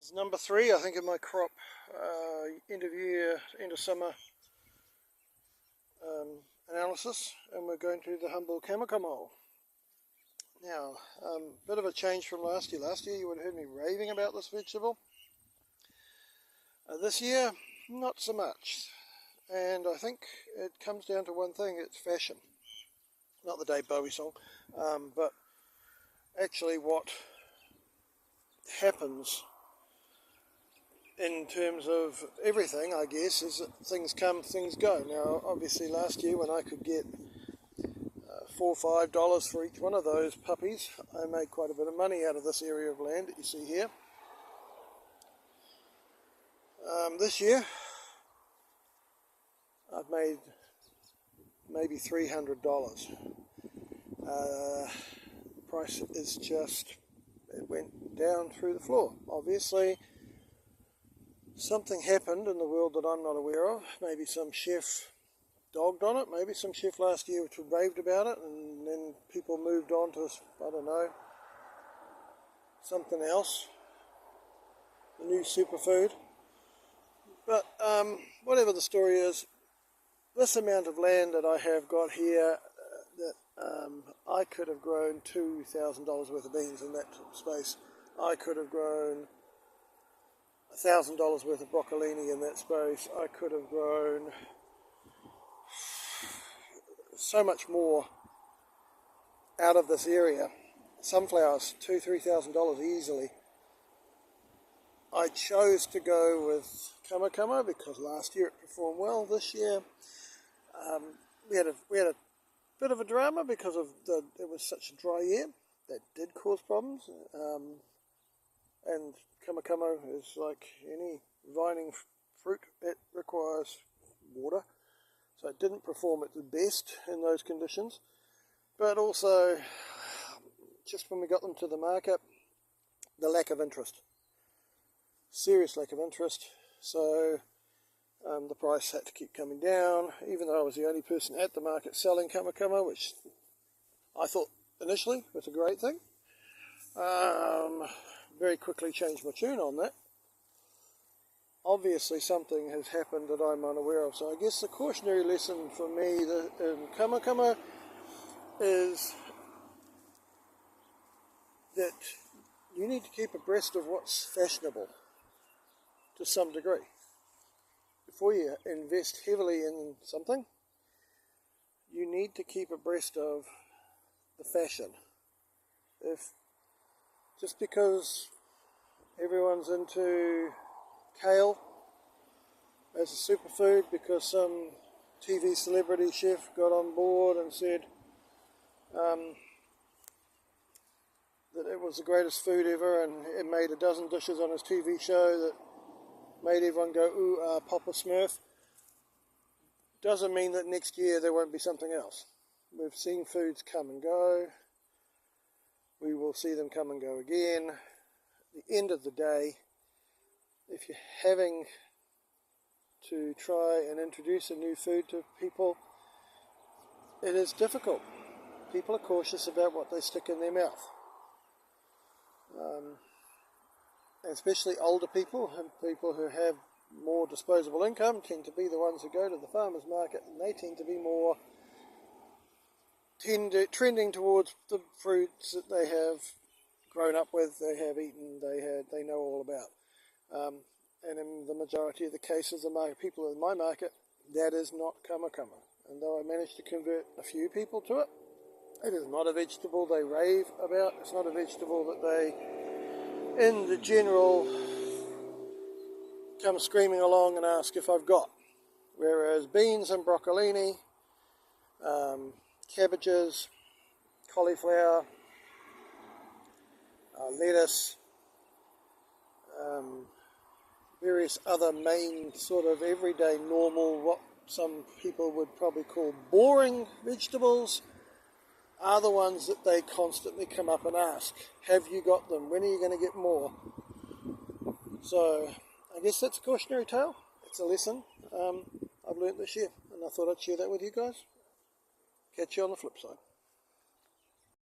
It's number 3, I think, in my crop end of year, end of summer analysis, and we're going to the humble kamo. Now, bit of a change from last year. Last year you would have heard me raving about this vegetable. This year, not so much. And I think it comes down to one thing: it's fashion. Not the Dave Bowie song, but actually what happens in terms of everything, I guess, is that things come, things go. Now, obviously last year when I could get $4 or $5 for each one of those puppies, I made quite a bit of money out of this area of land that you see here. This year, I've made maybe $300. Price is just, it went down through the floor. Obviously, something happened in the world that I'm not aware of. Maybe some chef dogged on it. Maybe some chef last year raved about it, and then people moved on to, I don't know, something else. The new superfood. But whatever the story is, this amount of land that I have got here, that I could have grown $2,000 worth of beans in that space. I could have grown $1,000 worth of broccolini in that space. I could have grown so much more out of this area. Sunflowers, $2,000-3,000 easily. I chose to go with kamo because last year it performed well. This year we had a bit of a drama because of it was such a dry year that did cause problems. And kamo is like any vining fruit, it requires water, so it didn't perform at the best in those conditions. But also, just when we got them to the market, the lack of interest, serious lack of interest, so the price had to keep coming down, even though I was the only person at the market selling kamo, which I thought initially was a great thing. Very quickly changed my tune on that. Obviously something has happened that I'm unaware of, so I guess the cautionary lesson for me in kamo is that you need to keep abreast of what's fashionable to some degree. Before you invest heavily in something, you need to keep abreast of the fashion. If just because everyone's into kale as a superfood, because some TV celebrity chef got on board and said that it was the greatest food ever, and it made a dozen dishes on his TV show that made everyone go, ooh, Papa Smurf, doesn't mean that next year there won't be something else. We've seen foods come and go. We will see them come and go again. At the end of the day, if you're having to try and introduce a new food to people, it is difficult. People are cautious about what they stick in their mouth. Especially older people and people who have more disposable income tend to be the ones who go to the farmer's market, and they tend to be more trending towards the fruits that they have grown up with, they have eaten, they know all about. And in the majority of the cases, the people in my market, that is not kamo. And though I managed to convert a few people to it, it is not a vegetable they rave about. It's not a vegetable that they, in the general, come screaming along and ask if I've got. Whereas beans and broccolini, cabbages, cauliflower, lettuce, various other main sort of everyday normal, what some people would probably call boring vegetables, are the ones that they constantly come up and ask, have you got them? When are you going to get more? So I guess that's a cautionary tale. It's a lesson I've learnt this year, and I thought I'd share that with you guys. Catch you on the flip side.